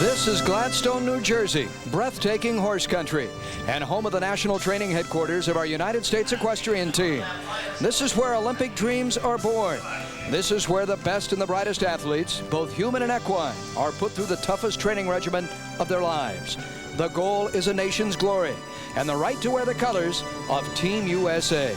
This is Gladstone, New Jersey, breathtaking horse country, and home of the national training headquarters of our United States equestrian team. This is where Olympic dreams are born. This is where the best and the brightest athletes, both human and equine, are put through the toughest training regimen of their lives. The goal is a nation's glory and the right to wear the colors of Team USA.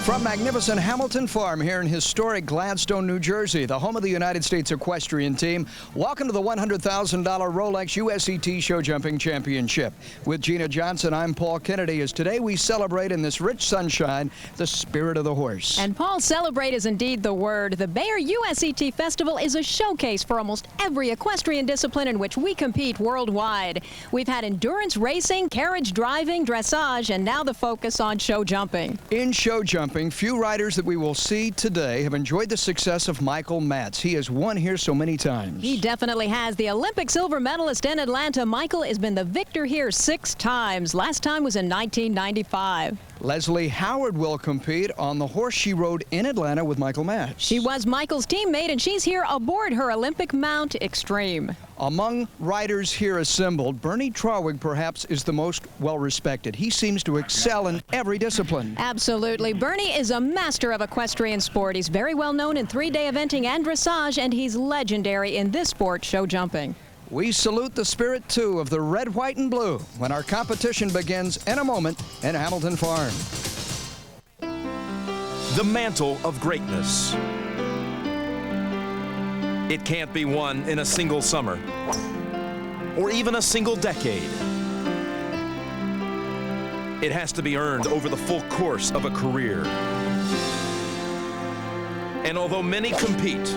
From magnificent Hamilton Farm here in historic Gladstone, New Jersey, the home of the United States equestrian team, welcome to the $100,000 Rolex USET Show Jumping Championship. With Gina Johnson, I'm Paul Kennedy, as today we celebrate in this rich sunshine the spirit of the horse. And Paul, celebrate is indeed the word. The Bayer USET Festival is a showcase for almost every equestrian discipline in which we compete worldwide. We've had endurance racing, carriage driving, dressage, and now the focus on show jumping. In show jumping, few riders that we will see today have enjoyed the success of Michael Matz. He has won here so many times. He definitely has. The Olympic silver medalist in Atlanta, Michael has been the victor here 6 times. Last time was in 1995. Leslie Howard will compete on the horse she rode in Atlanta with Michael Matz. She was Michael's teammate, and she's here aboard her Olympic mount, Extreme. Among riders here assembled, Bernie Trawig perhaps is the most well-respected. He seems to excel in every discipline. Absolutely. Bernie is a master of equestrian sport. He's very well known in 3-day eventing and dressage, and he's legendary in this sport, show jumping. We salute the spirit, too, of the red, white, and blue when our competition begins in a moment in Hamilton Farm. The mantle of greatness. It can't be won in a single summer or even a single decade. It has to be earned over the full course of a career. And although many compete,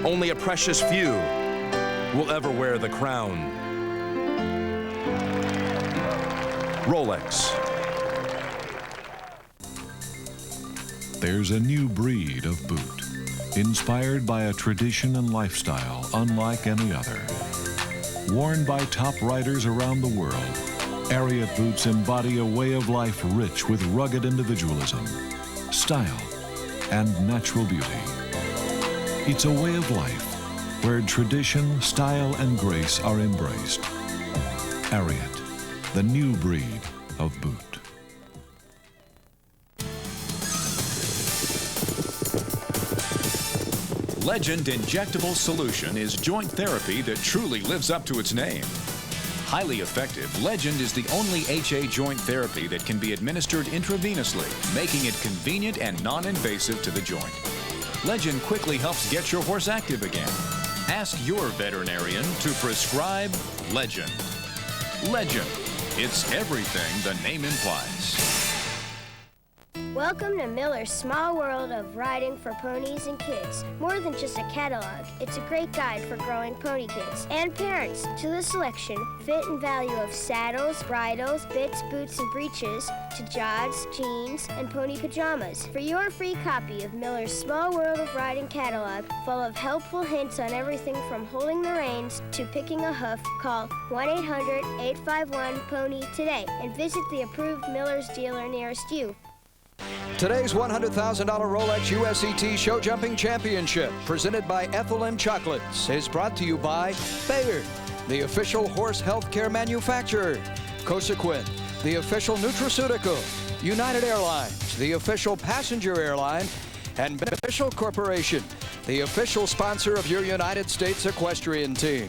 only a precious few will ever wear the crown. Rolex. There's a new breed of boot, inspired by a tradition and lifestyle unlike any other. Worn by top riders around the world, Ariat boots embody a way of life rich with rugged individualism, style, and natural beauty. It's a way of life where tradition, style, and grace are embraced. Ariat, the new breed of boot. Legend Injectable Solution is joint therapy that truly lives up to its name. Highly effective, Legend is the only HA joint therapy that can be administered intravenously, making it convenient and non-invasive to the joint. Legend quickly helps get your horse active again. Ask your veterinarian to prescribe Legend. Legend. It's everything the name implies. Welcome to Miller's small world of riding for ponies and kids. More than just a catalog, it's a great guide for growing pony kids and parents to the selection, fit, and value of saddles, bridles, bits, boots, and breeches, to jods, jeans, and pony pajamas. For your free copy of Miller's small world of riding catalog, full of helpful hints on everything from holding the reins to picking a hoof, call 1-800-851-PONY today and visit the approved Miller's dealer nearest you. Today's $100,000 Rolex USET Show Jumping Championship, presented by Ethel M Chocolates, is brought to you by Bayer, the official horse health care manufacturer, Cosequin, the official nutraceutical, United Airlines, the official passenger airline, and Beneficial Corporation, the official sponsor of your United States equestrian team.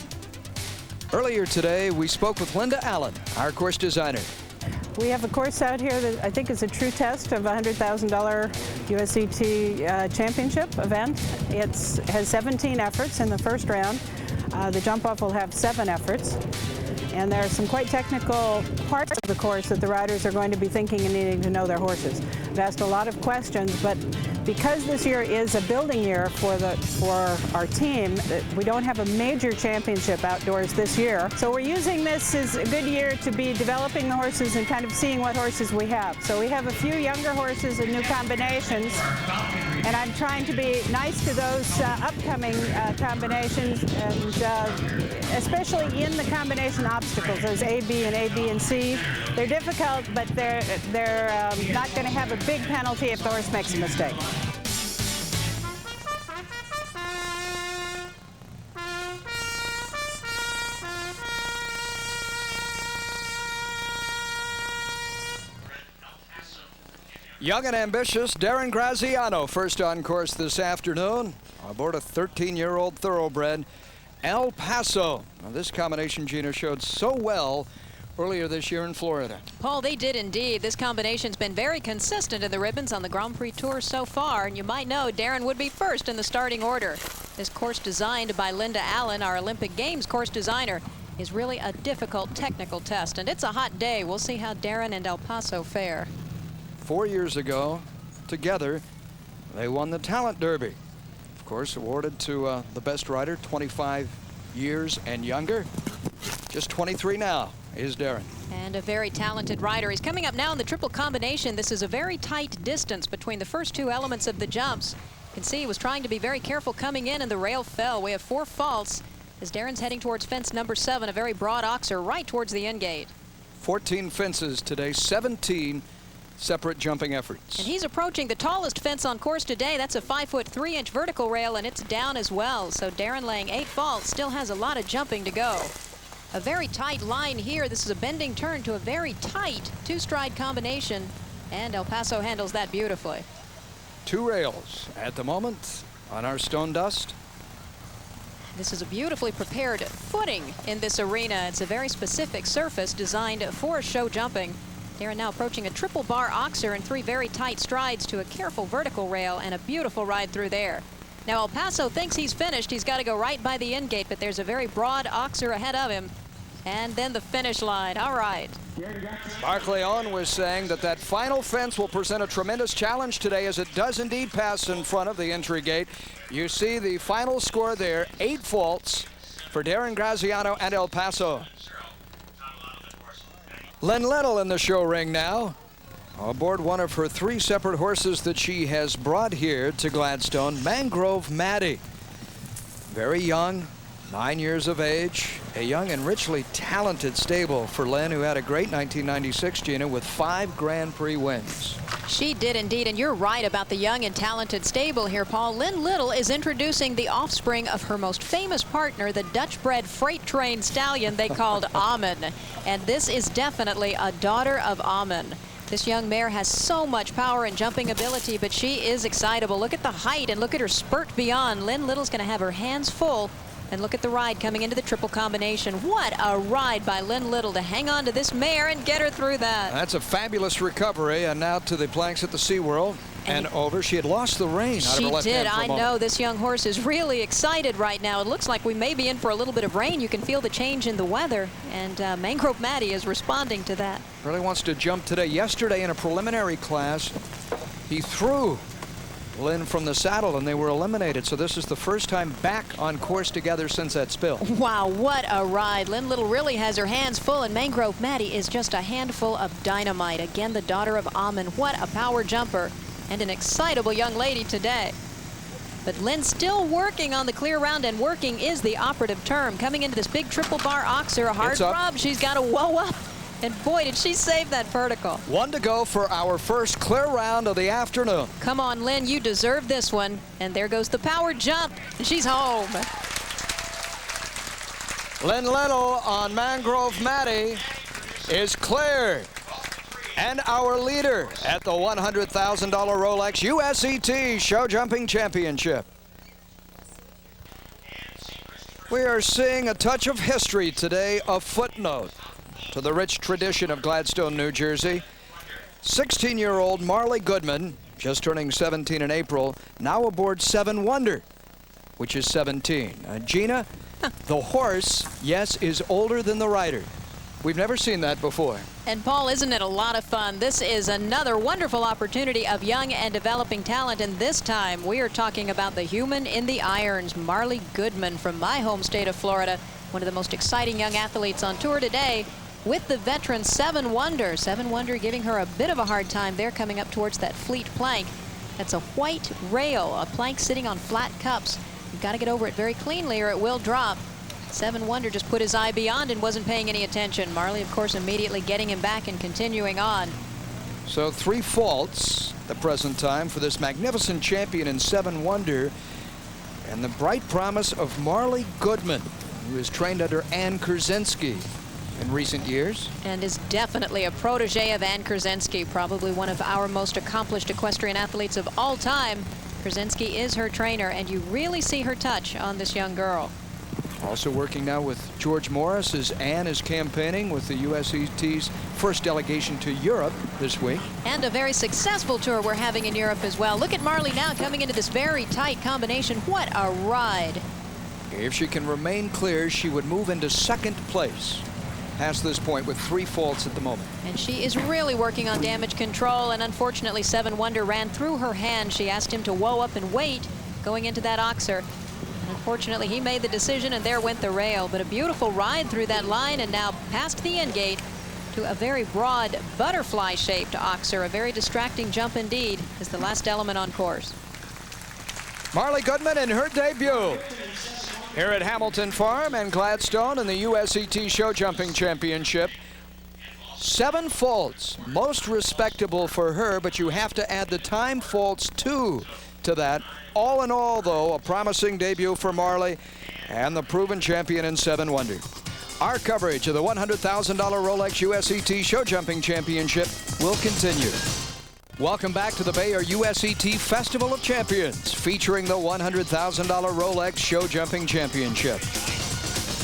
Earlier today, we spoke with Linda Allen, our course designer. We have a course out here that I think is a true test of a $100,000 USET championship event. It has 17 efforts in the first round. The jump-off will have 7 efforts. And there are some quite technical parts of the course that the riders are going to be thinking and needing to know their horses. I've asked a lot of questions, but because this year is a building year for our team, we don't have a major championship outdoors this year. So we're using this as a good year to be developing the horses and kind of seeing what horses we have. So we have a few younger horses and new combinations, and I'm trying to be nice to those upcoming combinations, and especially in the combination obstacles, those A, B, and C. They're difficult, but they're not going to have a big penalty if the horse makes a mistake. Young and ambitious Darren Graziano first on course this afternoon aboard a 13-year-old thoroughbred, El Paso. Now, this combination, Gina, showed so well earlier this year in Florida. Paul, they did indeed. This combination's been very consistent in the ribbons on the Grand Prix Tour so far, and you might know Darren would be first in the starting order. This course designed by Linda Allen, our Olympic Games course designer, is really a difficult technical test, and it's a hot day. We'll see how Darren and El Paso fare. 4 years ago, together, they won the Talent Derby. Of course, awarded to the best rider, 25 years and younger. Just 23 now is Darren. And a very talented rider. He's coming up now in the triple combination. This is a very tight distance between the first two elements of the jumps. You can see he was trying to be very careful coming in, and the rail fell. We have 4 faults as Darren's heading towards fence number 7, a very broad oxer right towards the end gate. 14 fences today, 17 separate jumping efforts. And he's approaching the tallest fence on course today. That's a 5'3" vertical rail, and it's down as well. So Darren, laying 8 faults, still has a lot of jumping to go. A very tight line here. This is a bending turn to a very tight 2-stride combination, and El Paso handles that beautifully. 2 rails at the moment on our stone dust. This is a beautifully prepared footing in this arena. It's a very specific surface designed for show jumping. Darren now approaching a triple bar oxer in 3 very tight strides to a careful vertical rail, and a beautiful ride through there. Now El Paso thinks he's finished. He's got to go right by the end gate, but there's a very broad oxer ahead of him. And then the finish line. All right. Mark Leon was saying that that final fence will present a tremendous challenge today, as it does indeed pass in front of the entry gate. You see the final score there, 8 faults for Darren Graziano and El Paso. Lynn Little in the show ring now, aboard one of her 3 separate horses that she has brought here to Gladstone, Mangrove Maddie. Very young, 9 years of age, a young and richly talented stable for Lynn, who had a great 1996, Gina, with 5 Grand Prix wins. She did indeed, and you're right about the young and talented stable here, Paul. Lynn Little is introducing the offspring of her most famous partner, the Dutch-bred freight train stallion they called Amen. And this is definitely a daughter of Amen. This young mare has so much power and jumping ability, but she is excitable. Look at the height and look at her spurt beyond. Lynn Little's going to have her hands full. And look at the ride coming into the triple combination. What a ride by Lynn Little to hang on to this mare and get her through that. That's a fabulous recovery, and now to the planks at the SeaWorld and over. She had lost the rein out of her left hand for a moment. I know. This young horse is really excited right now. It looks like we may be in for a little bit of rain. You can feel the change in the weather, and Mangrove Maddie is responding to that. Really wants to jump today. Yesterday in a preliminary class, he threw Lynn from the saddle and they were eliminated. So this is the first time back on course together since that spill. Wow, what a ride. Lynn Little really has her hands full, and Mangrove Maddie is just a handful of dynamite. Again, the daughter of Amen. What a power jumper and an excitable young lady today. But Lynn still working on the clear round, and working is the operative term. Coming into this big triple bar oxer, a hard rub. She's got to whoa up. And boy, did she save that vertical. 1 to go for our first clear round of the afternoon. Come on, Lynn, you deserve this one. And there goes the power jump, and she's home. Lynn Little on Mangrove Maddie is cleared. And our leader at the $100,000 Rolex USET Show Jumping Championship. We are seeing a touch of history today, a footnote to the rich tradition of Gladstone, New Jersey. 16-year-old Marley Goodman, just turning 17 in April, now aboard 7 Wonder, which is 17. Gina, the horse, yes, is older than the rider. We've never seen that before. And Paul, isn't it a lot of fun? This is another wonderful opportunity of young and developing talent, and this time we are talking about the human in the irons, Marley Goodman from my home state of Florida, one of the most exciting young athletes on tour today, with the veteran 7 Wonder. 7 Wonder giving her a bit of a hard time there, coming up towards that fleet plank. That's a white rail, a plank sitting on flat cups. You've got to get over it very cleanly or it will drop. 7 Wonder just put his eye beyond and wasn't paying any attention. Marley, of course, immediately getting him back and continuing on. So 3 faults at the present time for this magnificent champion in 7 Wonder. And the bright promise of Marley Goodman, who is trained under Ann Kurzinski. in recent years. And is definitely a protege of Ann Krasensky, probably one of our most accomplished equestrian athletes of all time. Krasensky is her trainer, and you really see her touch on this young girl. Also working now with George Morris as Ann is campaigning with the USET's first delegation to Europe this week. And a very successful tour we're having in Europe as well. Look at Marley now coming into this very tight combination. What a ride. If she can remain clear, she would move into second place past this point with 3 faults at the moment. And she is really working on damage control, and unfortunately 7 Wonder ran through her hand. She asked him to whoa up and wait going into that oxer. Unfortunately, he made the decision, and there went the rail. But a beautiful ride through that line, and now past the end gate to a very broad butterfly-shaped oxer. A very distracting jump indeed is the last element on course. Marley Goodman in her debut here at Hamilton Farm and Gladstone in the USET Show Jumping Championship. 7 faults, most respectable for her, but you have to add the time faults too to that. All in all, though, a promising debut for Marley and the proven champion in 7 Wonder. Our coverage of the $100,000 Rolex USET Show Jumping Championship will continue. Welcome back to the Bayer USET Festival of Champions, featuring the $100,000 Rolex Show Jumping Championship.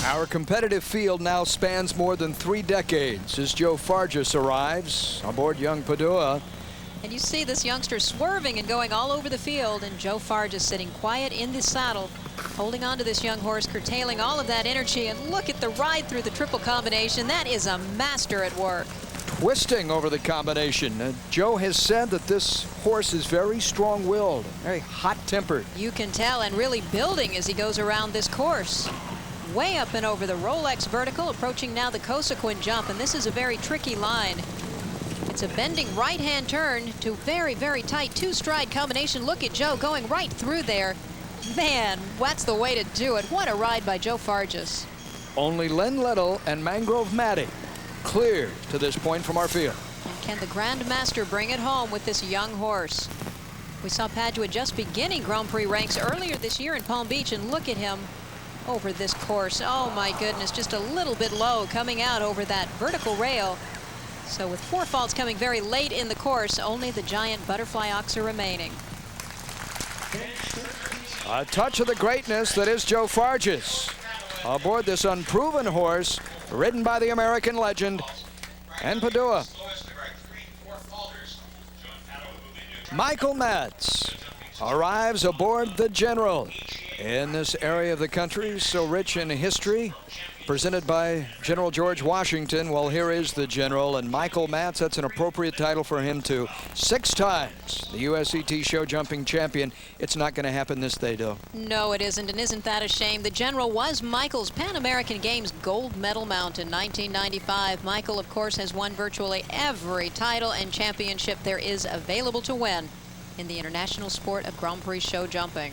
Our competitive field now spans more than 3 decades as Joe Fargas arrives aboard young Padua. And you see this youngster swerving and going all over the field, and Joe Fargas sitting quiet in the saddle, holding on to this young horse, curtailing all of that energy. And look at the ride through the triple combination. That is a master at work. Twisting over the combination. Joe has said that this horse is very strong-willed, very hot-tempered. You can tell, and really building as he goes around this course. Way up and over the Rolex vertical, approaching now the Cosequin jump, and this is a very tricky line. It's a bending right-hand turn to very, very tight 2-stride combination. Look at Joe going right through there. Man, that's the way to do it. What a ride by Joe Fargas. Only Len Little and Mangrove Matty clear to this point from our field. And can the Grand Master bring it home with this young horse? We saw Padua just beginning Grand Prix ranks earlier this year in Palm Beach, and look at him over this course. Oh my goodness, just a little bit low coming out over that vertical rail. So with 4 faults coming very late in the course, only the giant butterfly oxer remaining. A touch of the greatness that is Joe Fargas aboard this unproven horse, ridden by the American legend and Padua. Michael Matz arrives aboard the General in this area of the country so rich in history, presented by General George Washington. Well, here is the General, and Michael Matz, that's an appropriate title for him too. 6 times the USET Show Jumping Champion. It's not going to happen this day, though. No, it isn't, and isn't that a shame? The General was Michael's Pan American Games gold medal mount in 1995. Michael, of course, has won virtually every title and championship there is available to win in the international sport of Grand Prix show jumping.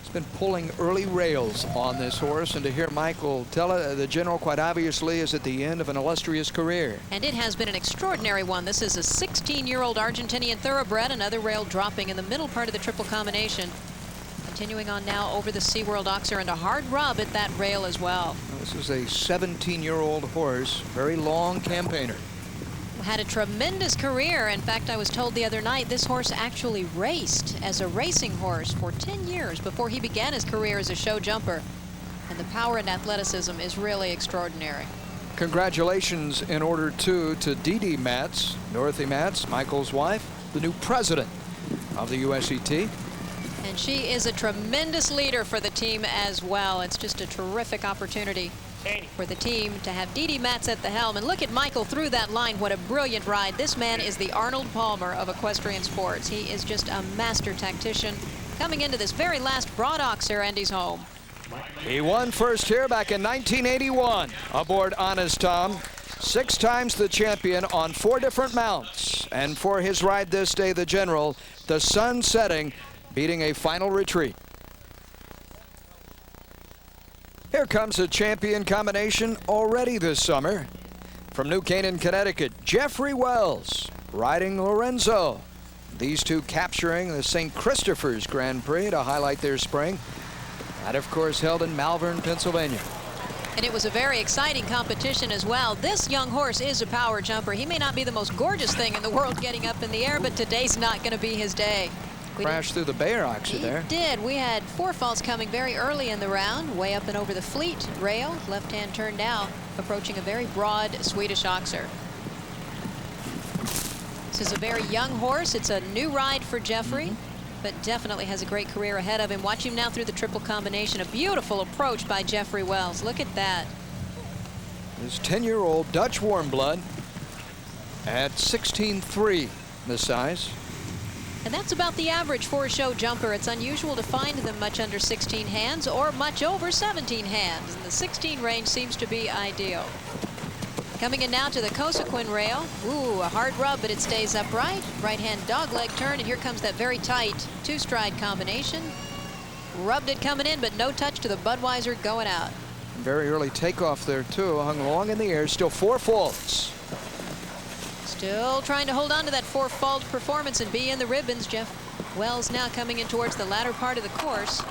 He's been pulling early rails on this horse, and to hear Michael tell it, the General quite obviously is at the end of an illustrious career. And it has been an extraordinary one. This is a 16-year-old Argentinian thoroughbred, another rail dropping in the middle part of the triple combination. Continuing on now over the SeaWorld Oxer, and a hard rub at that rail as well. This is a 17-year-old horse, very long campaigner. Had a tremendous career. In fact, I was told the other night this horse actually raced as a racing horse for 10 years before he began his career as a show jumper. And the power and athleticism is really extraordinary. Congratulations in order to Dee Matz, Dorothy Matz, Michael's wife, the new president of the USET. And she is a tremendous leader for the team as well. It's just a terrific opportunity for the team to have Dee Matz at the helm. And look at Michael through that line. What a brilliant ride. This man is the Arnold Palmer of equestrian sports. He is just a master tactician coming into this very last broad oxer, and he's home. He won first here back in 1981 aboard Honest Tom. 6 times the champion on 4 different mounts. And for his ride this day, the General, the sun setting, beating a final retreat. Here comes a champion combination already this summer. From New Canaan, Connecticut, Jeffrey Wells riding Lorenzo. These two capturing the St. Christopher's Grand Prix to highlight their spring. That, of course, held in Malvern, Pennsylvania. And it was a very exciting competition as well. This young horse is a power jumper. He may not be the most gorgeous thing in the world getting up in the air, but today's not going to be his day. Crashed through the Bayer oxer there. He did. We had 4 faults coming very early in the round, way up and over the fleet rail. Left-hand turn now, approaching a very broad Swedish oxer. This is a very young horse. It's a new ride for Jeffrey, but definitely has a great career ahead of him. Watch him now through the triple combination. A beautiful approach by Jeffrey Wells. Look at that. His 10-year-old Dutch warm blood at 16.3 the size. And that's about the average for a show jumper. It's unusual to find them much under 16 hands or much over 17 hands. And the 16 range seems to be ideal. Coming in now to the Cosequin rail. Ooh, a hard rub, but it stays upright. Right-hand dogleg turn, and here comes that very tight 2-stride combination. Rubbed it coming in, but no touch to the Budweiser going out. Very early takeoff there, too. Hung long in the air. Still 4 faults. Still trying to hold on to that 4-fault performance and be in the ribbons. Jeff Wells now coming in towards the latter part of the course.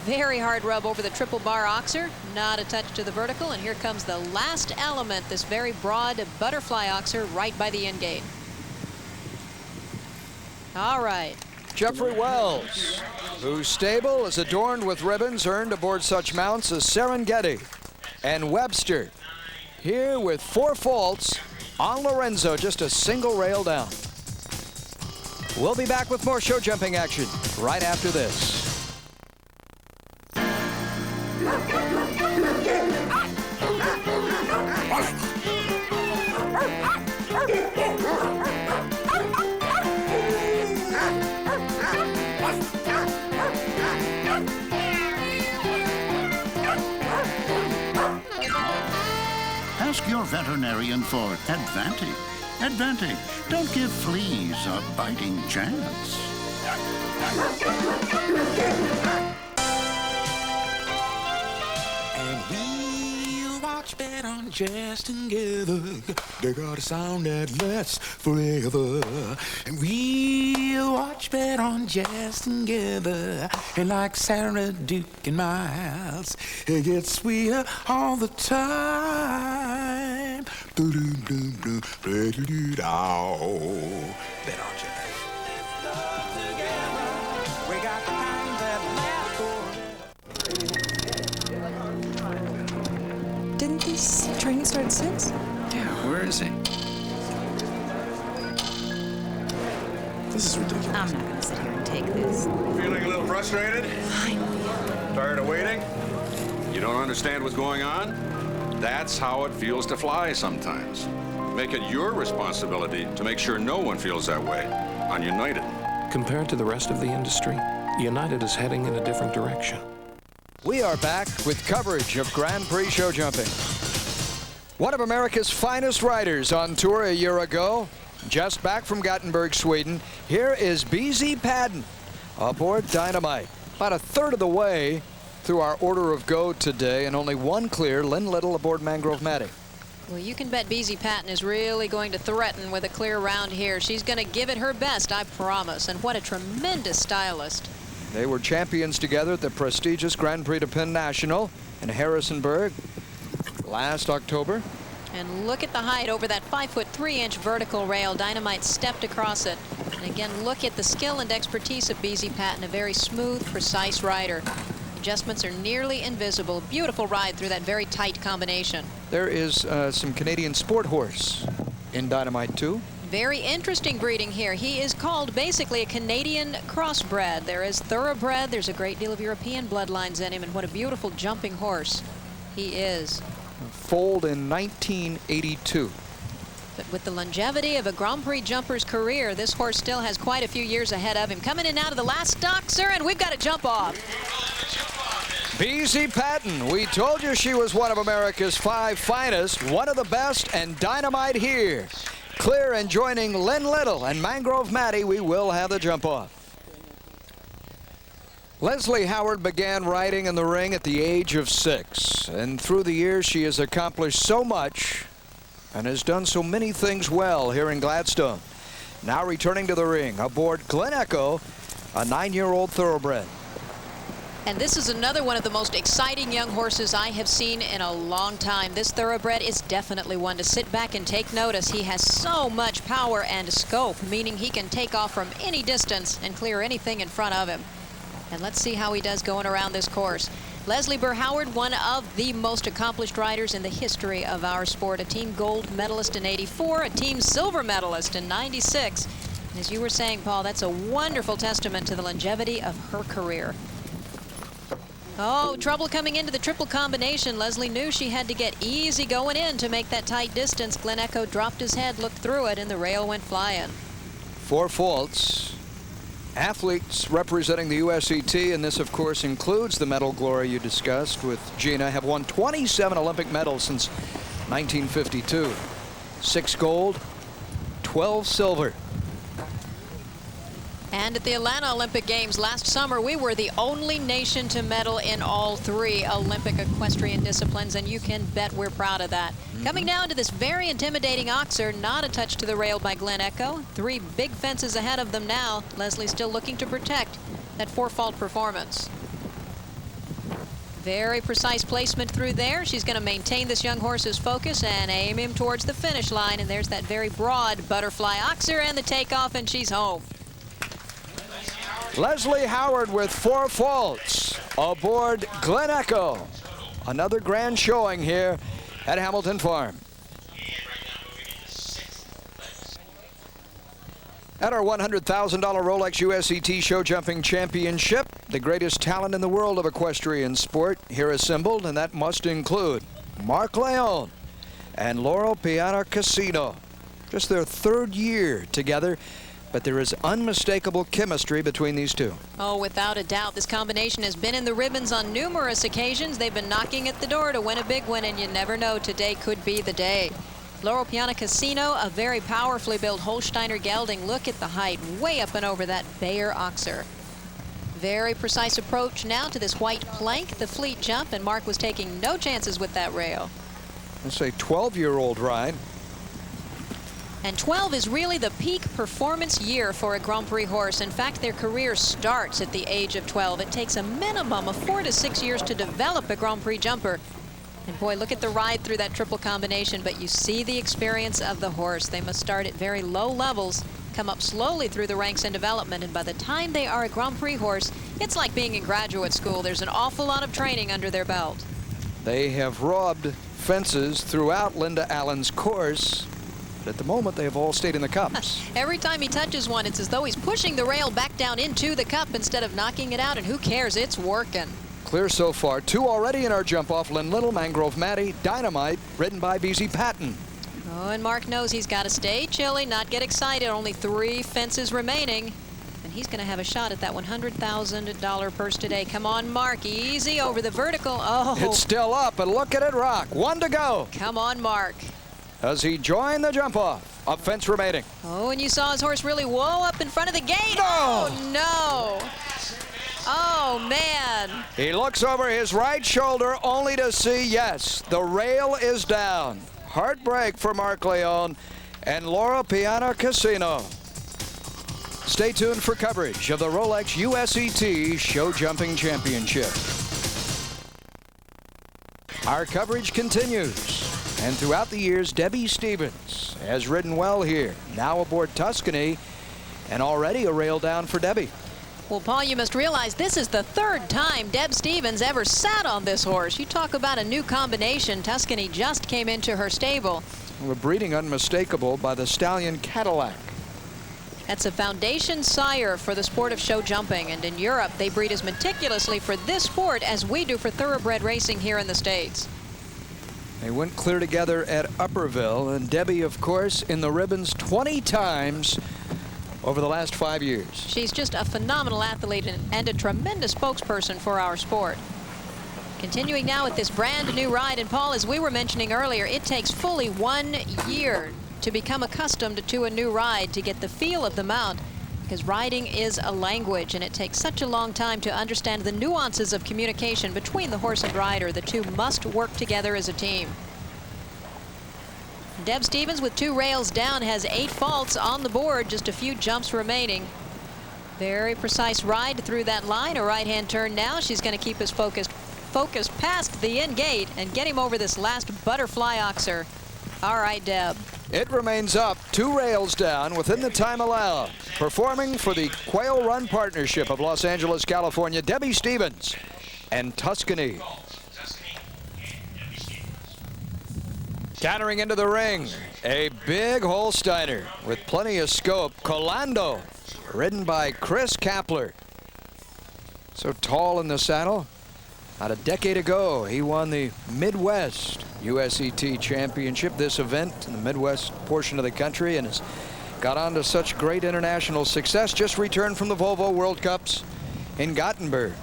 Very hard rub over the triple bar oxer. Not a touch to the vertical. And here comes the last element, this very broad butterfly oxer right by the end gate. All right. Jeffrey Wells, whose stable is adorned with ribbons earned aboard such mounts as Serengeti and Webster. Here with 4 faults on Lorenzo, just a single rail down. We'll be back with more show jumping action right after this. Ask your veterinarian for Advantage. Advantage. Don't give fleas a biting chance. And we'll watch Bet on Jazz together. They got a sound that lasts forever. And we'll watch Bet on Jazz together. And like Sarah, Duke, and Miles, it gets sweeter all the time. Do-do-do-do, do-do-do-do. Bet on Jazz. We got the kind that lasts forever. Didn't this training start at 6? Yeah, where is he? This is ridiculous. I'm not going to sit here and take this. Feeling a little frustrated? Tired of waiting? You don't understand what's going on? That's how it feels to fly sometimes. Make it your responsibility to make sure no one feels that way on United. Compared to the rest of the industry, United is heading in a different direction. We are back with coverage of Grand Prix show jumping. One of America's finest riders on tour a year ago, just back from Gothenburg, Sweden. Here is Beezie Patton aboard Dynamite. About a third of the way through our order of go today, and only 1 clear. Lynn Little aboard Mangrove Matty. Well, you can bet Beezie Patton is really going to threaten with a clear round here. She's going to give it her best, I promise. And what a tremendous stylist. They were champions together at the prestigious Grand Prix de Penn National in Harrisonburg last October. And look at the height over that 5'3" vertical rail. Dynamite stepped across it. And again, look at the skill and expertise of Beezie Patton, a very smooth, precise rider. Adjustments are nearly invisible. Beautiful ride through that very tight combination. There is some Canadian sport horse in Dynamite too. Very interesting breeding here. He is called basically a Canadian crossbred. There is thoroughbred. There's a great deal of European bloodlines in him, and what a beautiful jumping horse he is. Foaled in 1982. But with the longevity of a Grand Prix jumper's career, this horse still has quite a few years ahead of him. Coming in now to the last oxer, and we've got a jump off. Beezie Patton, we told you she was one of America's 5 finest, one of the best, and Dynamite here. Clear and joining Lynn Little and Mangrove Matty, we will have the jump off. Leslie Howard began riding in the ring at the age of 6, and through the years she has accomplished so much and has done so many things well here in Gladstone. Now returning to the ring aboard Glen Echo, a 9-year-old thoroughbred. And this is another one of the most exciting young horses I have seen in a long time. This thoroughbred is definitely one to sit back and take notice. He has so much power and scope, meaning he can take off from any distance and clear anything in front of him. And let's see how he does going around this course. Leslie Burr Howard, one of the most accomplished riders in the history of our sport. A team gold medalist in '84, a team silver medalist in '96. And as you were saying, Paul, that's a wonderful testament to the longevity of her career. Oh, trouble coming into the triple combination. Leslie knew she had to get easy going in to make that tight distance. Glen Echo dropped his head, looked through it, and the rail went flying. 4 faults. Athletes representing the USET, and this, of course, includes the medal glory you discussed with Gina, have won 27 Olympic medals since 1952. 6 gold, 12 silver. And at the Atlanta Olympic Games last summer, we were the only nation to medal in all 3 Olympic equestrian disciplines, and you can bet we're proud of that. Coming down to this very intimidating oxer, not a touch to the rail by Glen Echo. 3 big fences ahead of them now. Leslie still looking to protect that 4-fault performance. Very precise placement through there. She's going to maintain this young horse's focus and aim him towards the finish line. And there's that very broad butterfly oxer and the takeoff, and she's home. Leslie Howard with 4 faults aboard Glen Echo. Another grand showing here at Hamilton Farm. At our $100,000 Rolex USET Show Jumping Championship, the greatest talent in the world of equestrian sport here assembled, and that must include Mark Leone and Laurel Piana Casino. Just their 3rd year together, but there is unmistakable chemistry between these two. Oh, without a doubt. This combination has been in the ribbons on numerous occasions. They've been knocking at the door to win a big one, and you never know. Today could be the day. Laurel Piana Casino, a very powerfully built Holsteiner gelding. Look at the height, way up and over that Bayer oxer. Very precise approach now to this white plank, the fleet jump, and Mark was taking no chances with that rail. It's a 12-year-old ride. And 12 is really the peak performance year for a Grand Prix horse. In fact, their career starts at the age of 12. It takes a minimum of 4 to 6 years to develop a Grand Prix jumper. And boy, look at the ride through that triple combination, but you see the experience of the horse. They must start at very low levels, come up slowly through the ranks in development, and by the time they are a Grand Prix horse, it's like being in graduate school. There's an awful lot of training under their belt. They have robbed fences throughout Linda Allen's course. At the moment, they have all stayed in the cups. Every time he touches one, it's as though he's pushing the rail back down into the cup instead of knocking it out, and who cares? It's working. Clear so far. 2 already in our jump-off. Lynn Little, Mangrove Maddie, Dynamite, ridden by Beezie Patton. Oh, and Mark knows he's got to stay chilly, not get excited. Only 3 fences remaining. And he's going to have a shot at that $100,000 purse today. Come on, Mark. Easy over the vertical. Oh. It's still up, and look at it rock. 1 to go. Come on, Mark. As he joined the jump-off. A fence remaining. Oh, and you saw his horse really whoa up in front of the gate. No! Oh, no. Oh, man. He looks over his right shoulder only to see, yes, the rail is down. Heartbreak for Mark Leone and Laurel Piana Casino. Stay tuned for coverage of the Rolex USET Show Jumping Championship. Our coverage continues. And throughout the years, Debbie Stevens has ridden well here. Now aboard Tuscany, and already a rail down for Debbie. Well, Paul, you must realize this is the 3rd time Deb Stevens ever sat on this horse. You talk about a new combination. Tuscany just came into her stable. Well, a breeding unmistakable by the stallion Cadillac. That's a foundation sire for the sport of show jumping, and in Europe they breed as meticulously for this sport as we do for thoroughbred racing here in the States. They went clear together at Upperville, and Debbie, of course, in the ribbons 20 times over the last 5 years. She's just a phenomenal athlete and a tremendous spokesperson for our sport. Continuing now with this brand new ride, and Paul, as we were mentioning earlier, it takes fully 1 year to become accustomed to a new ride, to get the feel of the mount, because riding is a language, and it takes such a long time to understand the nuances of communication between the horse and rider. The two must work together as a team. Deb Stevens, with 2 rails down, has 8 faults on the board, just a few jumps remaining. Very precise ride through that line. A right-hand turn now. She's going to keep us focused past the end gate and get him over this last butterfly oxer. All right, Deb. It remains up 2 rails down within the time allowed. Performing for the Quail Run Partnership of Los Angeles, California, Debbie Stevens and Tuscany. Countering into the ring, a big Holsteiner with plenty of scope, Colando, ridden by Chris Kapler. So tall in the saddle. About a decade ago, he won the Midwest USET Championship, this event in the Midwest portion of the country, and has got on to such great international success. Just returned from the Volvo World Cups in Gothenburg.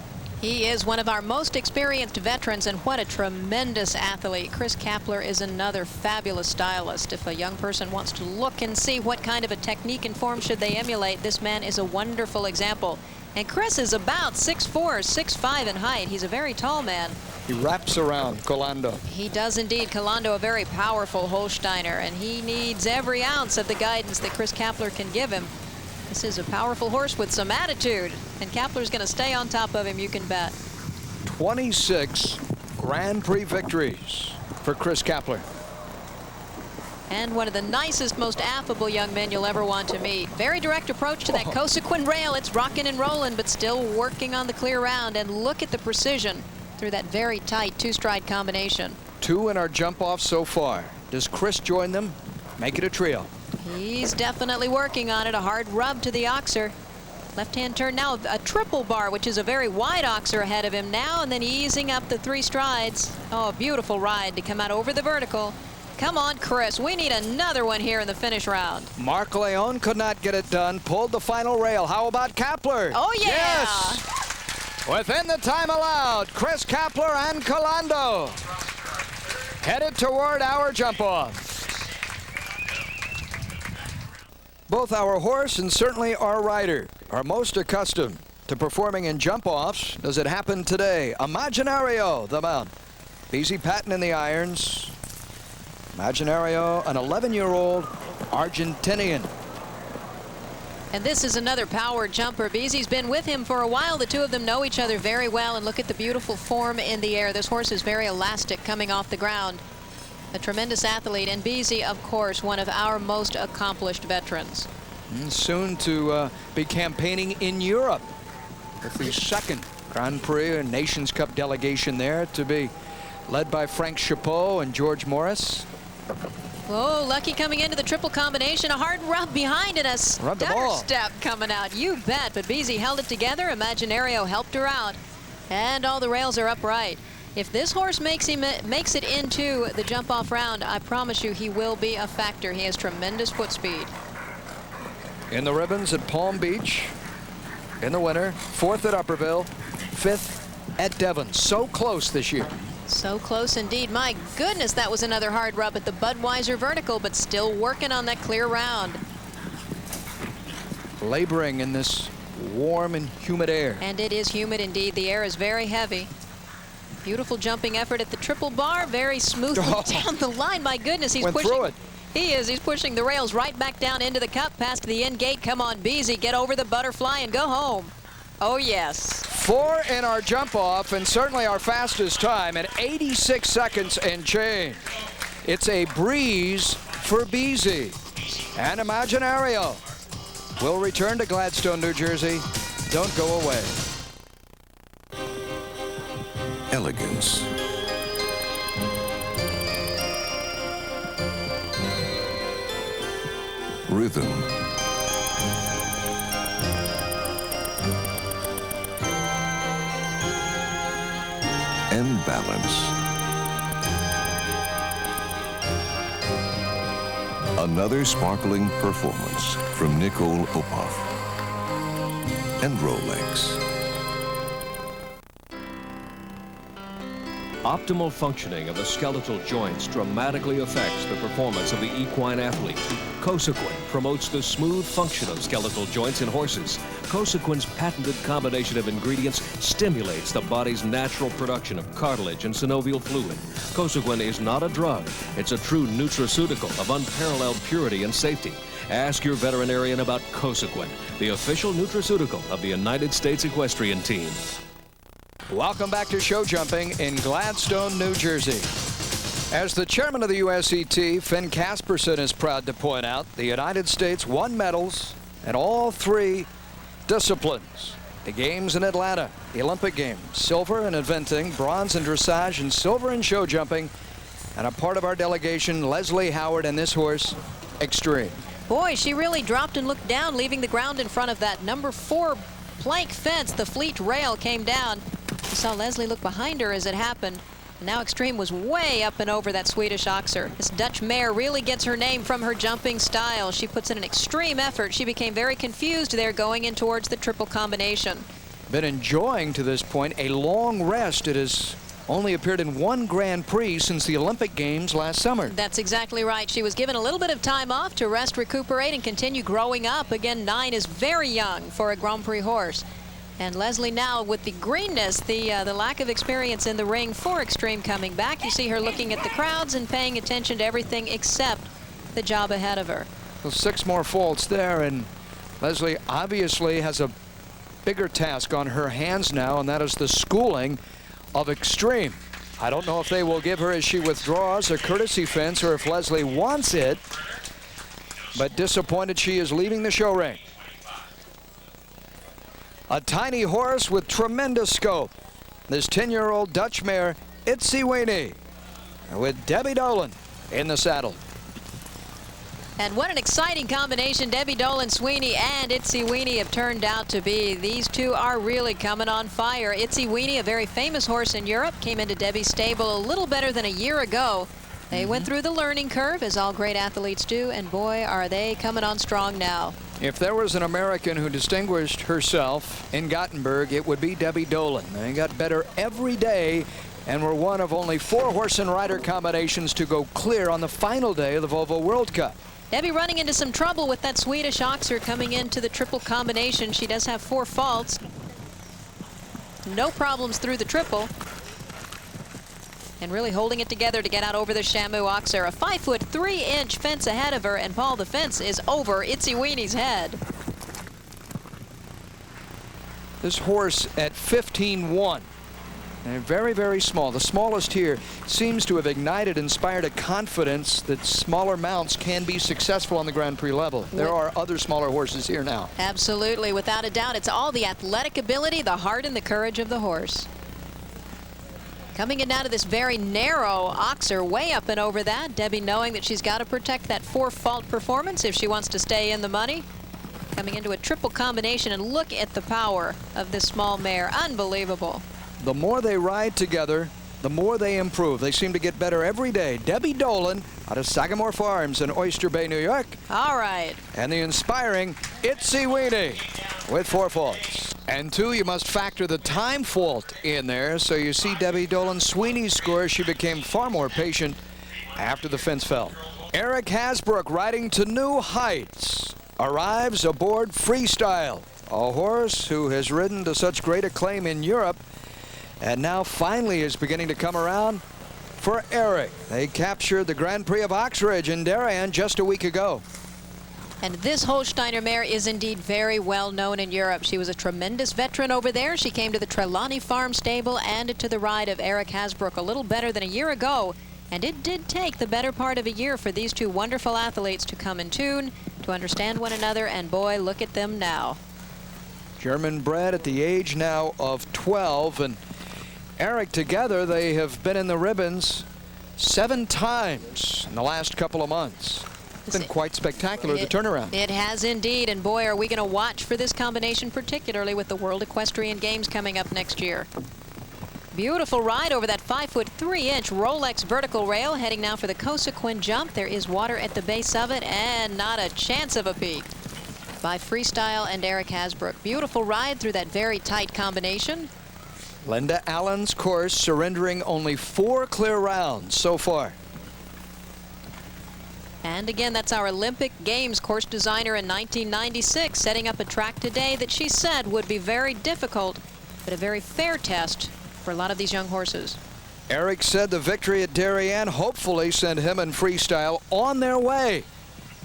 He is one of our most experienced veterans, and what a tremendous athlete. Chris Kapler is another fabulous stylist. If a young person wants to look and see what kind of a technique and form should they emulate, this man is a wonderful example. And Chris is about 6'4", 6'5" in height. He's a very tall man. He wraps around Colando. He does indeed. Colando, a very powerful Holsteiner, and he needs every ounce of the guidance that Chris Kapler can give him. This is a powerful horse with some attitude, and Kapler's going to stay on top of him, you can bet. 26 Grand Prix victories for Chris Kapler. And one of the nicest, most affable young men you'll ever want to meet. Very direct approach to that Cosequin rail. It's rocking and rolling, but still working on the clear round. And look at the precision through that very tight 2-stride combination. 2 in our jump off so far. Does Chris join them? Make it a trio. He's definitely working on it. A hard rub to the oxer. Left-hand turn now, a triple bar, which is a very wide oxer ahead of him now, and then easing up the 3 strides. Oh, a beautiful ride to come out over the vertical. Come on, Chris. We need another one here in the finish round. Mark Leone could not get it done. Pulled the final rail. How about Kapler? Oh, yeah. Yes. Within the time allowed, Chris Kapler and Colando headed toward our jump off. Both our horse and certainly our rider are most accustomed to performing in jump offs. Does it happen today? Imaginario, the mount. Beezie Patton in the irons. Imaginario, an 11-year-old Argentinian. And this is another power jumper. Beezie's been with him for a while. The two of them know each other very well, and look at the beautiful form in the air. This horse is very elastic coming off the ground. A tremendous athlete, and Beezie, of course, one of our most accomplished veterans. And soon to be campaigning in Europe with the 2nd Grand Prix and Nations Cup delegation there, to be led by Frank Chapeau and George Morris. Whoa, Lucky coming into the triple combination. A hard rub behind and a stutter step coming out. You bet, but Beezie held it together. Imaginario helped her out. And all the rails are upright. If this horse makes it into the jump-off round, I promise you he will be a factor. He has tremendous foot speed. In the ribbons at Palm Beach in the winter, 4th at Upperville, 5th at Devon. So close this year. So close indeed. My goodness, that was another hard rub at the Budweiser vertical, but still working on that clear round. Laboring in this warm and humid air. And it is humid indeed. The air is very heavy. Beautiful jumping effort at the triple bar. Very smoothly down the line. My goodness, he's pushing. Through it. He is. He's pushing the rails right back down into the cup, past the end gate. Come on, Beezie, get over the butterfly and go home. Oh, yes. 4 in our jump off, and certainly our fastest time at 86 seconds and change. It's a breeze for Beezie. And Imaginario will return to Gladstone, New Jersey. Don't go away. Elegance. Rhythm. And balance. Another sparkling performance from Nicole Opoff and Rolex. Optimal functioning of the skeletal joints dramatically affects the performance of the equine athlete. Cosequin promotes the smooth function of skeletal joints in horses. Cosequin's patented combination of ingredients stimulates the body's natural production of cartilage and synovial fluid. Cosequin is not a drug. It's a true nutraceutical of unparalleled purity and safety. Ask your veterinarian about Cosequin, the official nutraceutical of the United States Equestrian Team. Welcome back to Show Jumping in Gladstone, New Jersey. As the chairman of the USET, Finn Casperson, is proud to point out, the United States won medals in all 3 disciplines. The games in Atlanta, the Olympic Games, silver in eventing, bronze in dressage, and silver in show jumping. And a part of our delegation, Leslie Howard, and this horse, Extreme. Boy, she really dropped and looked down, leaving the ground in front of that number 4 plank fence. The fleet rail came down. You saw Leslie look behind her as it happened. And now Extreme was way up and over that Swedish oxer. This Dutch mare really gets her name from her jumping style. She puts in an extreme effort. She became very confused there going in towards the triple combination. Been enjoying to this point a long rest. It has only appeared in 1 Grand Prix since the Olympic Games last summer. That's exactly right. She was given a little bit of time off to rest, recuperate, and continue growing up. Again, 9 is very young for a Grand Prix horse. And Leslie now with the greenness, the lack of experience in the ring for Extreme coming back. You see her looking at the crowds and paying attention to everything except the job ahead of her. Well, 6 more faults there, and Leslie obviously has a bigger task on her hands now, and that is the schooling of Extreme. I don't know if they will give her, as she withdraws, a courtesy fence, or if Leslie wants it, but disappointed she is leaving the show ring. A tiny horse with tremendous scope. This 10-year-old Dutch mare, Itsy Weenie, with Debbie Dolan in the saddle. And what an exciting combination Debbie Dolan Sweeney and Itsy Weenie have turned out to be. These two are really coming on fire. Itsy Weenie, a very famous horse in Europe, came into Debbie's stable a little better than a year ago. They went through the learning curve, as all great athletes do, and boy, are they coming on strong now. If there was an American who distinguished herself in Gothenburg, it would be Debbie Dolan. They got better every day and were one of only 4 horse and rider combinations to go clear on the final day of the Volvo World Cup. Debbie running into some trouble with that Swedish oxer coming into the triple combination. She does have 4 faults. No problems through the triple. And really holding it together to get out over the Shamu oxer. A 5'3" fence ahead of her, and Paul, the fence is over Itsy Weenie's head. This horse at 15-1. And very, very small. The smallest here seems to have inspired a confidence that smaller mounts can be successful on the Grand Prix level. There are other smaller horses here now. Absolutely, without a doubt. It's all the athletic ability, the heart, and the courage of the horse. Coming in now to this very narrow oxer, way up and over that. Debbie knowing that she's got to protect that 4-fault performance if she wants to stay in the money. Coming into a triple combination, and look at the power of this small mare. Unbelievable. The more they ride together, the more they improve. They seem to get better every day. Debbie Dolan out of Sagamore Farms in Oyster Bay, New York. All right. And the inspiring Itsy Weenie with 4 faults. And 2, you must factor the time fault in there. So you see Debbie Dolan Sweeney's score. She became far more patient after the fence fell. Eric Hasbrook riding to new heights. Arrives aboard Freestyle, a horse who has ridden to such great acclaim in Europe, and now finally is beginning to come around for Eric. They captured the Grand Prix of Oxridge in Darien just a week ago. And this Holsteiner mare is indeed very well known in Europe. She was a tremendous veteran over there. She came to the Trelawney Farm stable and to the ride of Eric Hasbrook a little better than a year ago. And it did take the better part of a year for these 2 wonderful athletes to come in tune, to understand one another, and boy, look at them now. German bred at the age now of 12, and Eric together, they have been in the ribbons 7 times in the last couple of months. It's been quite spectacular, the turnaround. It has indeed, and boy, are we going to watch for this combination, particularly with the World Equestrian Games coming up next year. Beautiful ride over that 5'3" Rolex vertical rail, heading now for the Cosequin jump. There is water at the base of it, and not a chance of a peak by Freestyle and Eric Hasbrook. Beautiful ride through that very tight combination. Linda Allen's course surrendering only 4 clear rounds so far. And again, that's our Olympic Games course designer in 1996, setting up a track today that she said would be very difficult, but a very fair test for a lot of these young horses. Eric said the victory at Darien hopefully sent him and Freestyle on their way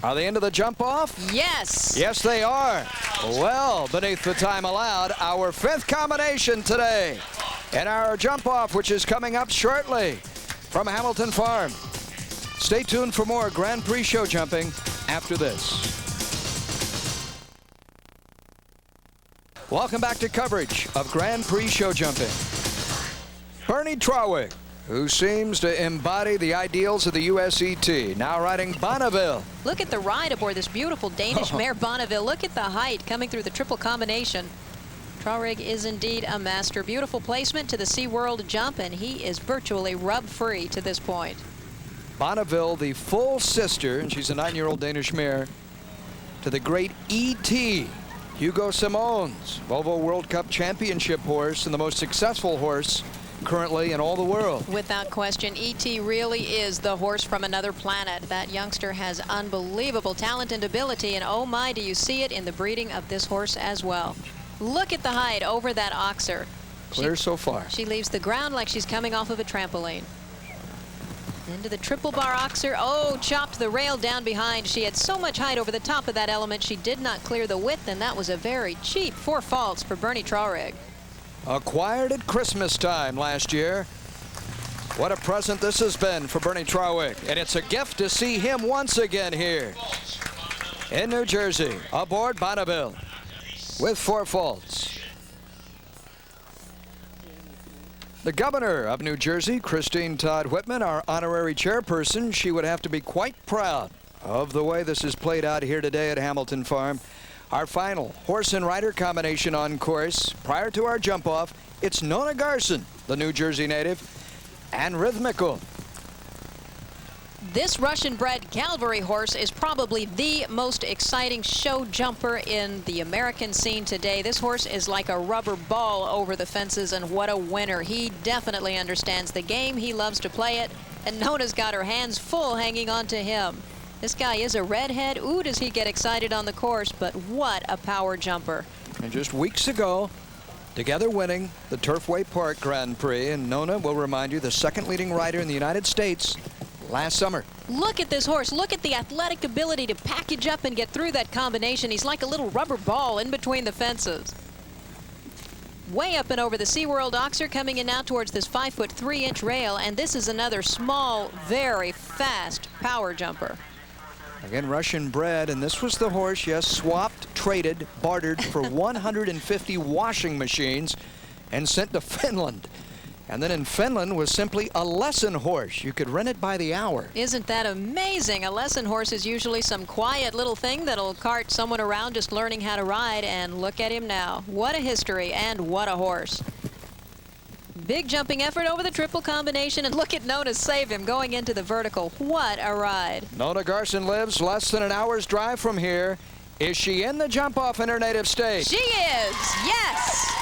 Are they into the jump off? Yes. Yes, they are. Well, beneath the time allowed, our 5th combination today. And our jump off, which is coming up shortly from Hamilton Farm. Stay tuned for more Grand Prix show jumping after this. Welcome back to coverage of Grand Prix show jumping. Bernie Trawick, who seems to embody the ideals of the USET, now riding Bonneville. Look at the ride aboard this beautiful Danish mare Bonneville. Look at the height coming through the triple combination. Trawick is indeed a master. Beautiful placement to the SeaWorld jump, and he is virtually rub-free to this point. Bonneville, the full sister, and she's a 9-year-old Danish mare, to the great E.T. Hugo Simone's Volvo World Cup Championship horse and the most successful horse currently in all the world. Without question, E.T. really is the horse from another planet. That youngster has unbelievable talent and ability, and oh my, do you see it in the breeding of this horse as well. Look at the height over that oxer. Clear so far. She leaves the ground like she's coming off of a trampoline. Into the triple bar oxer. Oh, chopped the rail down behind. She had so much height over the top of that element, she did not clear the width, and that was a very cheap 4 faults for Bernie Trawick. Acquired at Christmas time last year. What a present this has been for Bernie Trawick, and it's a gift to see him once again here in New Jersey aboard Bonneville with 4 faults. The governor of New Jersey, Christine Todd Whitman, our honorary chairperson, she would have to be quite proud of the way this is played out here today at Hamilton Farm. Our final horse and rider combination on course. Prior to our jump off, it's Nona Garson, the New Jersey native, and Rhythmical. This Russian-bred cavalry horse is probably the most exciting show jumper in the American scene today. This horse is like a rubber ball over the fences, and what a winner. He definitely understands the game. He loves to play it, and Nona's got her hands full hanging on to him. This guy is a redhead. Ooh, does he get excited on the course, but what a power jumper. And just weeks ago, together winning the Turfway Park Grand Prix, and Nona will remind you, the 2nd leading rider in the United States last summer. Look at this horse. Look at the athletic ability to package up and get through that combination. He's like a little rubber ball in between the fences. Way up and over the SeaWorld oxer, coming in now towards this 5'3" rail, and this is another small, very fast power jumper. Again, Russian bred, and this was the horse, yes, swapped, traded, bartered for 150 washing machines and sent to Finland. And then in Finland was simply a lesson horse. You could rent it by the hour. Isn't that amazing? A lesson horse is usually some quiet little thing that'll cart someone around just learning how to ride, and look at him now. What a history and what a horse. Big jumping effort over the triple combination, and look at Nona save him going into the vertical. What a ride. Nona Garson lives less than an hour's drive from here. Is she in the jump off in her native state? She is, yes.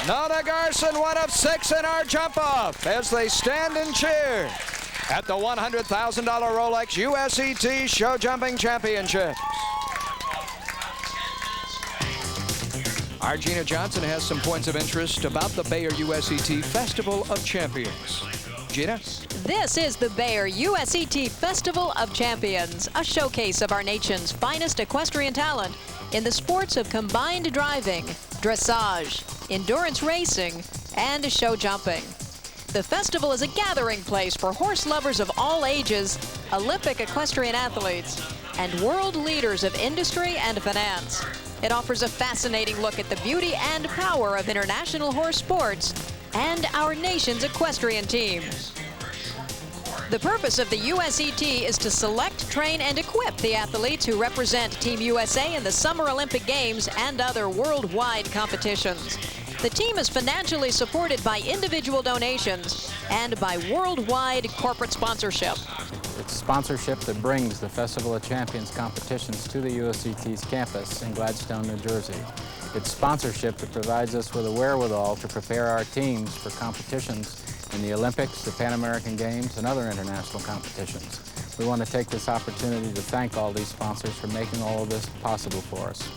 Nona Garson, 1 of 6 in our jump off as they stand and cheer at the $100,000 Rolex USET Show Jumping Championships. Our Gina Johnson has some points of interest about the Bayer USET Festival of Champions. Gina? This is the Bayer USET Festival of Champions, a showcase of our nation's finest equestrian talent in the sports of combined driving, dressage, endurance racing, and show jumping. The festival is a gathering place for horse lovers of all ages, Olympic equestrian athletes, and world leaders of industry and finance. It offers a fascinating look at the beauty and power of international horse sports and our nation's equestrian team. The purpose of the USET is to select, train, and equip the athletes who represent Team USA in the Summer Olympic Games and other worldwide competitions. The team is financially supported by individual donations and by worldwide corporate sponsorship. It's sponsorship that brings the Festival of Champions competitions to the USET's campus in Gladstone, New Jersey. It's sponsorship that provides us with a wherewithal to prepare our teams for competitions in the Olympics, the Pan American Games, and other international competitions. We want to take this opportunity to thank all these sponsors for making all of this possible for us.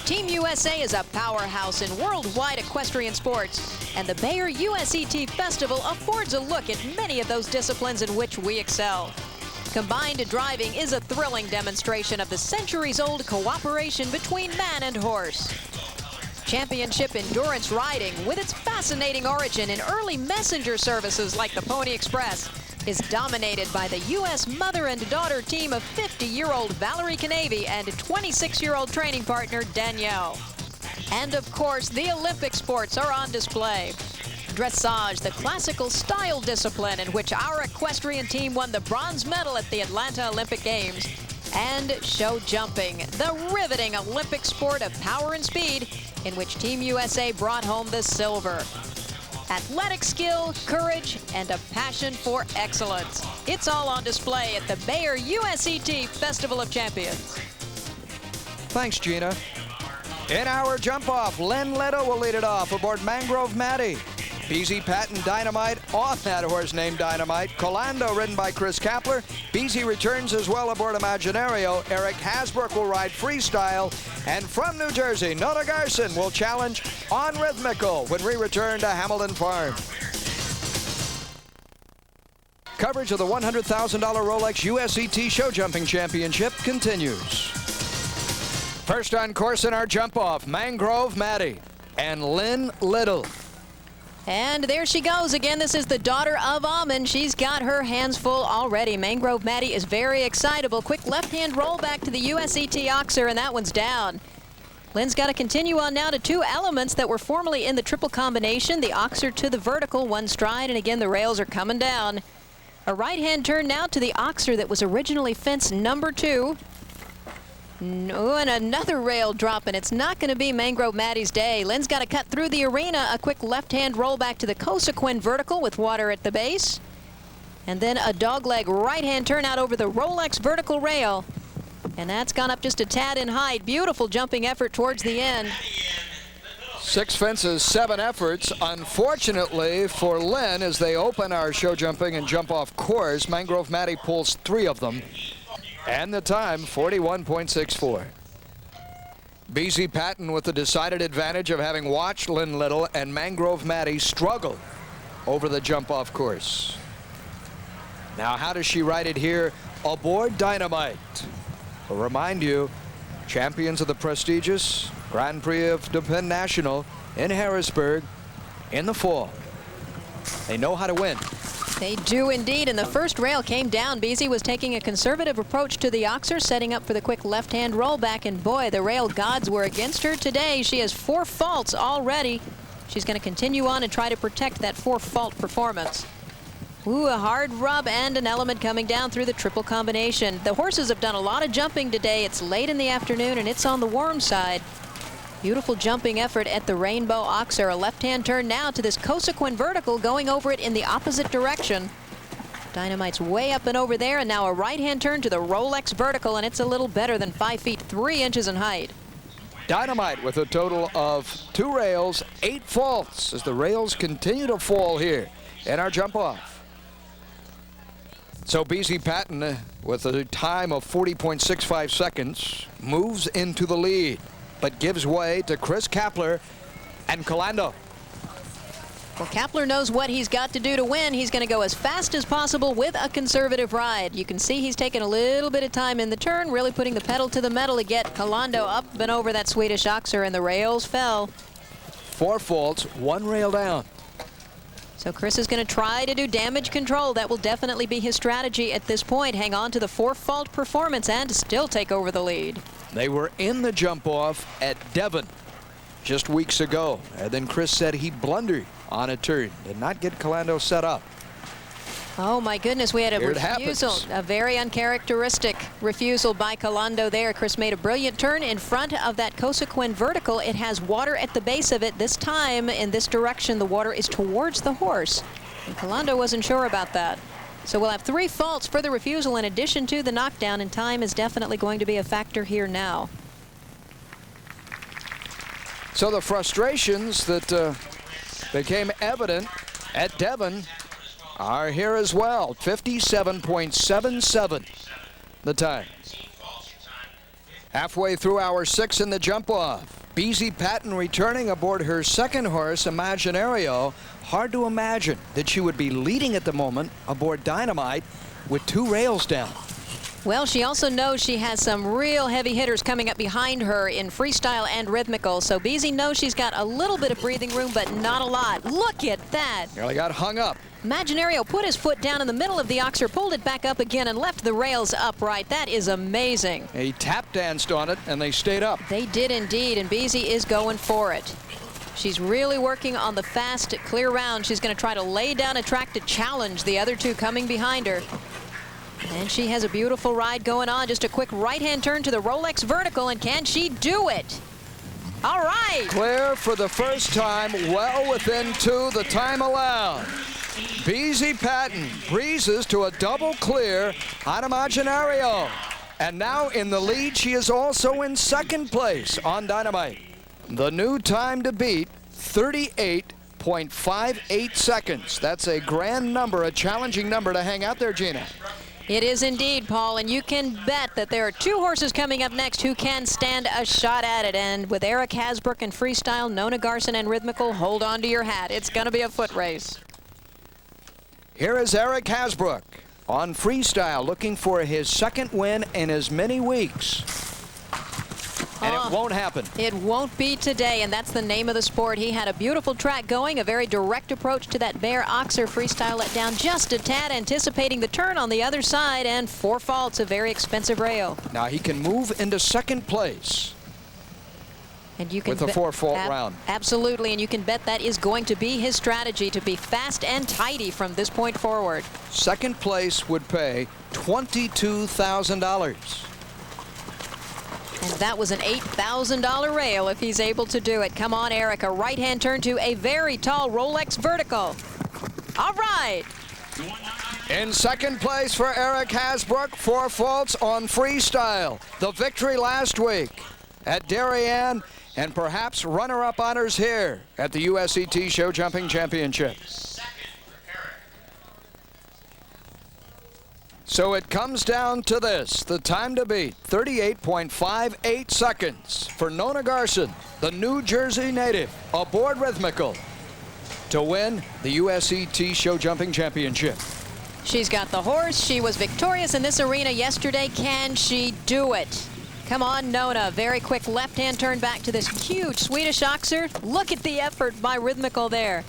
Team USA is a powerhouse in worldwide equestrian sports, and the Bayer USET Festival affords a look at many of those disciplines in which we excel. Combined driving is a thrilling demonstration of the centuries-old cooperation between man and horse. Championship endurance riding, with its fascinating origin in early messenger services like the Pony Express, is dominated by the U.S. mother and daughter team of 50-year-old Valerie Canavy and 26-year-old training partner Danielle. And of course, the Olympic sports are on display. Dressage, the classical style discipline in which our equestrian team won the bronze medal at the Atlanta Olympic Games. And show jumping, the riveting Olympic sport of power and speed in which Team USA brought home the silver. Athletic skill, courage, and a passion for excellence. It's all on display at the Bayer USET Festival of Champions. Thanks, Gina. In our jump-off, Lynn Little will lead it off aboard Mangrove Maddie. Beezie Patton Dynamite on that horse named Dynamite. Colando ridden by Chris Kapler. Beezie returns as well aboard Imaginario. Eric Hasbrook will ride Freestyle. And from New Jersey, Nona Garson will challenge On Rhythmical when we return to Hamilton Farm. Coverage of the $100,000 Rolex USET Show Jumping Championship continues. First on course in our jump-off, Mangrove Maddie and Lynn Little. And there she goes again. This is the daughter of Almond. She's got her hands full already. Mangrove Maddie is very excitable. Quick left-hand roll back to the USET Oxer, and that one's down. Lynn's got to continue on now to two elements that were formerly in the triple combination. The Oxer to the vertical, one stride, and again the rails are coming down. A right-hand turn now to the Oxer that was originally fence number 2. No, and another rail drop, and it's not going to be Mangrove Maddie's day. Lynn's got to cut through the arena. A quick left-hand roll back to the Cosequin vertical with water at the base. And then a dogleg right-hand turn out over the Rolex vertical rail. And that's gone up just a tad in height. Beautiful jumping effort towards the end. 6 fences, 7 efforts. Unfortunately for Lynn, as they open our show jumping and jump off course, Mangrove Maddie pulls 3 of them. And the time, 41.64. Beezie Patton with the decided advantage of having watched Lynn Little and Mangrove Maddie struggle over the jump-off course. Now, how does she ride it here aboard Dynamite? I'll remind you, champions of the prestigious Grand Prix of the Penn National in Harrisburg in the fall. They know how to win. They do indeed, and the first rail came down. Beezie was taking a conservative approach to the Oxer, setting up for the quick left-hand rollback, and boy, the rail gods were against her today. She has 4 faults already. She's going to continue on and try to protect that 4-fault performance. Ooh, a hard rub and an element coming down through the triple combination. The horses have done a lot of jumping today. It's late in the afternoon, and it's on the warm side. Beautiful jumping effort at the Rainbow Oxer. A left-hand turn now to this Cosequin vertical, going over it in the opposite direction. Dynamite's way up and over there, and now a right-hand turn to the Rolex vertical, and it's a little better than 5 feet 3 inches in height. Dynamite with a total of 2 rails, 8 faults as the rails continue to fall here in our jump-off. So Beezie Patton, with a time of 40.65 seconds, moves into the lead, but gives way to Chris Kapler and Colando. Well, Kapler knows what he's got to do to win. He's going to go as fast as possible with a conservative ride. You can see he's taking a little bit of time in the turn, really putting the pedal to the metal to get Colando up and over that Swedish Oxer, and the rails fell. 4 faults, 1 rail down. So Chris is going to try to do damage control. That will definitely be his strategy at this point. Hang on to the 4-fault performance and still take over the lead. They were in the jump-off at Devon just weeks ago. And then Chris said he blundered on a turn, did not get Colando set up. Oh my goodness, we had a refusal, a very uncharacteristic refusal by Colando there. Chris made a brilliant turn in front of that Cosequin vertical. It has water at the base of it. This time, in this direction, the water is towards the horse. And Colando wasn't sure about that. So we'll have 3 faults for the refusal in addition to the knockdown, and time is definitely going to be a factor here now. So the frustrations that became evident at Devon are here as well. 57.77 the time. Halfway through hour 6 in the jump-off. Beezie Patton returning aboard her 2nd horse, Imaginario. Hard to imagine that she would be leading at the moment aboard Dynamite with 2 rails down. Well, she also knows she has some real heavy hitters coming up behind her in freestyle and rhythmical. So Beezie knows she's got a little bit of breathing room, but not a lot. Look at that. Nearly got hung up. Imaginario put his foot down in the middle of the oxer, pulled it back up again, and left the rails upright. That is amazing. He tap danced on it, and they stayed up. They did indeed, and Beezie is going for it. She's really working on the fast, clear round. She's going to try to lay down a track to challenge the other 2 coming behind her. And she has a beautiful ride going on. Just a quick right-hand turn to the Rolex vertical, and can she do it? All right. Clear for the first time, well within 2 the time allowed. Beezie Patton breezes to a double clear on Imaginario. And now in the lead, she is also in 2nd place on Dynamite. The new time to beat, 38.58 seconds. That's a grand number, a challenging number to hang out there, Gina. It is indeed, Paul, and you can bet that there are 2 horses coming up next who can stand a shot at it. And with Eric Hasbrook in freestyle, Nona Garson and rhythmical, hold on to your hat. It's going to be a foot race. Here is Eric Hasbrook on freestyle, looking for his 2nd win in as many weeks. And it won't happen. It won't be today, and that's the name of the sport. He had a beautiful track going, a very direct approach to that bare oxer freestyle, let down just a tad, anticipating the turn on the other side, and 4 faults, a very expensive rail. Now he can move into 2nd place. And you can with a 4-fault round. Absolutely, and you can bet that is going to be his strategy, to be fast and tidy from this point forward. 2nd place would pay $22,000. And that was an $8,000 rail if he's able to do it. Come on, Eric, a right-hand turn to a very tall Rolex vertical. All right. In 2nd place for Eric Hasbrook, 4 faults on freestyle. The victory last week at Darien, and perhaps runner-up honors here at the USET Show Jumping Championship. So it comes down to this, the time to beat, 38.58 seconds for Nona Garson, the New Jersey native, aboard rhythmical, to win the USET Show Jumping Championship. She's got the horse. She was victorious in this arena yesterday. Can she do it? Come on, Nona. Very quick left-hand turn back to this huge Swedish oxer. Look at the effort by rhythmical there.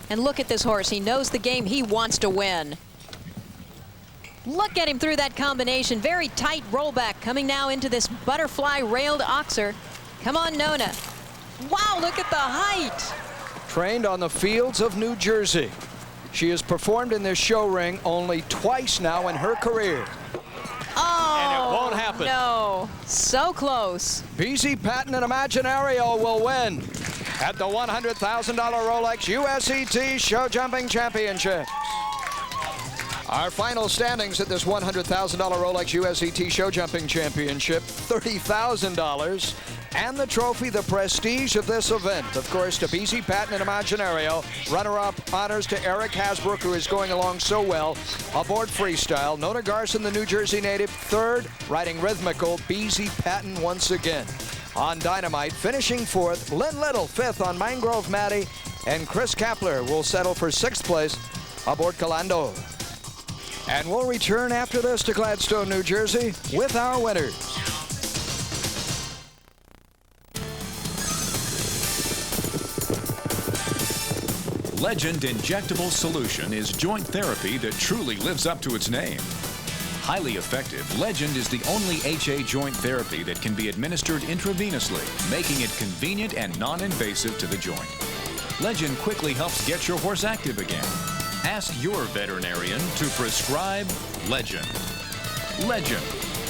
And look at this horse. He knows the game. He wants to win. Look at him through that combination. Very tight rollback coming now into this butterfly railed oxer. Come on, Nona. Wow, look at the height. Trained on the fields of New Jersey. She has performed in this show ring only twice now in her career. Oh, and it won't happen. No, so close. Beezie Patton and Imaginario will win at the $100,000 Rolex USET Show Jumping Championship. Our final standings at this $100,000 Rolex USET Show Jumping Championship, $30,000, and the trophy, the prestige of this event, of course, to Beezie Patton and Imaginario. Runner-up honors to Eric Hasbrook, who is going along so well aboard freestyle. Nona Garson, the New Jersey native, 3rd, riding rhythmical. Beezie Patton once again on Dynamite, finishing 4th. Lynn Little, 5th on Mangrove Matty, and Chris Kapler will settle for 6th place aboard Calando. And we'll return after this to Gladstone, New Jersey, with our winners. Legend Injectable Solution is joint therapy that truly lives up to its name. Highly effective, Legend is the only HA joint therapy that can be administered intravenously, making it convenient and non-invasive to the joint. Legend quickly helps get your horse active again. Ask your veterinarian to prescribe Legend. Legend.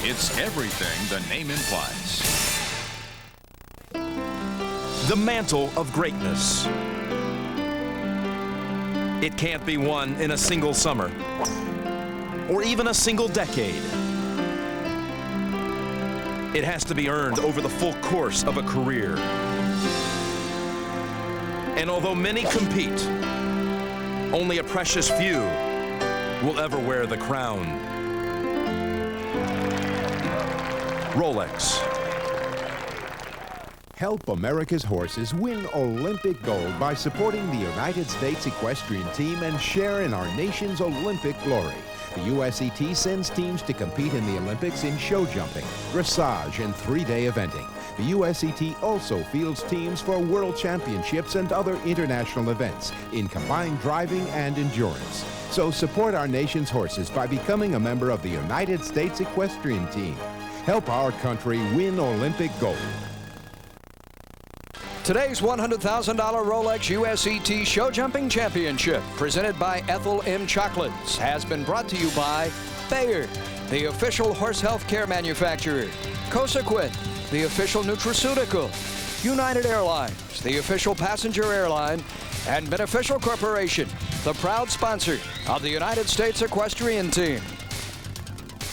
It's everything the name implies. The mantle of greatness. It can't be won in a single summer or even a single decade. It has to be earned over the full course of a career. And although many compete, only a precious few will ever wear the crown. Rolex. Help America's horses win Olympic gold by supporting the United States equestrian team and share in our nation's Olympic glory. The USET sends teams to compete in the Olympics in show jumping, dressage, and 3-day eventing. The USET also fields teams for world championships and other international events in combined driving and endurance. So support our nation's horses by becoming a member of the United States Equestrian Team. Help our country win Olympic gold. Today's $100,000 Rolex USET Show Jumping Championship, presented by Ethel M. Chocolates, has been brought to you by Bayer, the official horse health care manufacturer, Cosequin, the official nutraceutical, United Airlines, the official passenger airline, and Beneficial Corporation, the proud sponsor of the United States Equestrian Team.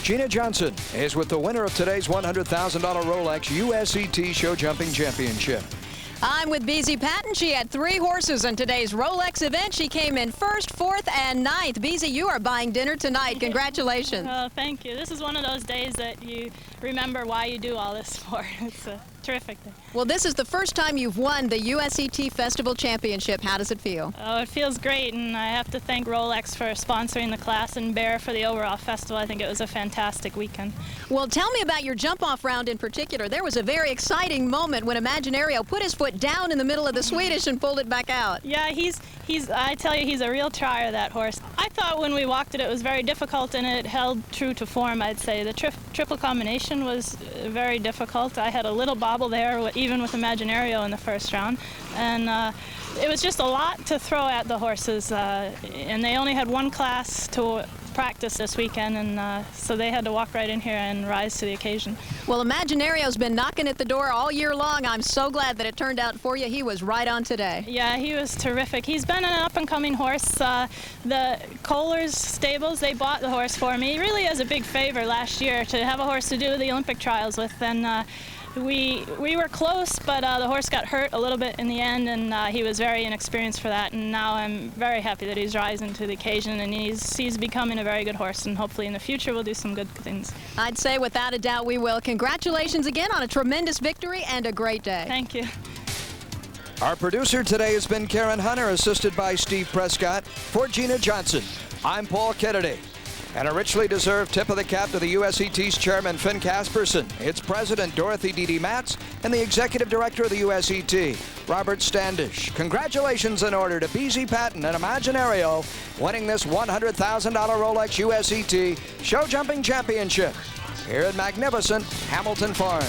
Gina Johnson is with the winner of today's $100,000 Rolex USET Show Jumping Championship. I'm with Beezie Patton. She had 3 horses in today's Rolex event. She came in 1st, 4th, and 9th. Beezie, you are buying dinner tonight. Congratulations. Oh, thank you. This is one of those days that you remember why you do all this for. It's a terrific thing. Well, this is the first time you've won the USET Festival Championship. How does it feel? Oh, it feels great, and I have to thank Rolex for sponsoring the class and Bear for the overall festival. I think it was a fantastic weekend. Well, tell me about your jump-off round in particular. There was a very exciting moment when Imaginario put his foot down in the middle of the Swedish and pulled it back out. Yeah, I tell you, he's a real trier, that horse. I thought when we walked it, it was very difficult, and it held true to form, I'd say. The triple combination was very difficult. I had a little bobble there, even with Imaginario in the first round. And it was just a lot to throw at the horses, and they only had one class to practice this weekend, and so they had to walk right in here and rise to the occasion. Well, Imaginario's been knocking at the door all year long. I'm so glad that it turned out for you. He was right on today. Yeah, he was terrific. He's been an up-and-coming horse. The Kohler's stables, they bought the horse for me, really as a big favor last year, to have a horse to do the Olympic trials with. And we were close, but the horse got hurt a little bit in the end, and he was very inexperienced for that. And now I'm very happy that he's rising to the occasion, and he's becoming a very good horse, and hopefully in the future we'll do some good things. I'd say without a doubt we will. Congratulations again on a tremendous victory and a great day. Thank you. Our producer today has been Karen Hunter, assisted by Steve Prescott. For Gina Johnson, I'm Paul Kennedy. And a richly deserved tip of the cap to the USET's chairman, Finn Casperson, its president, Dorothy Dee Matz, and the executive director of the USET, Robert Standish. Congratulations in order to Beezie Patton and Imaginario, winning this $100,000 Rolex USET Show Jumping Championship here at magnificent Hamilton Farm.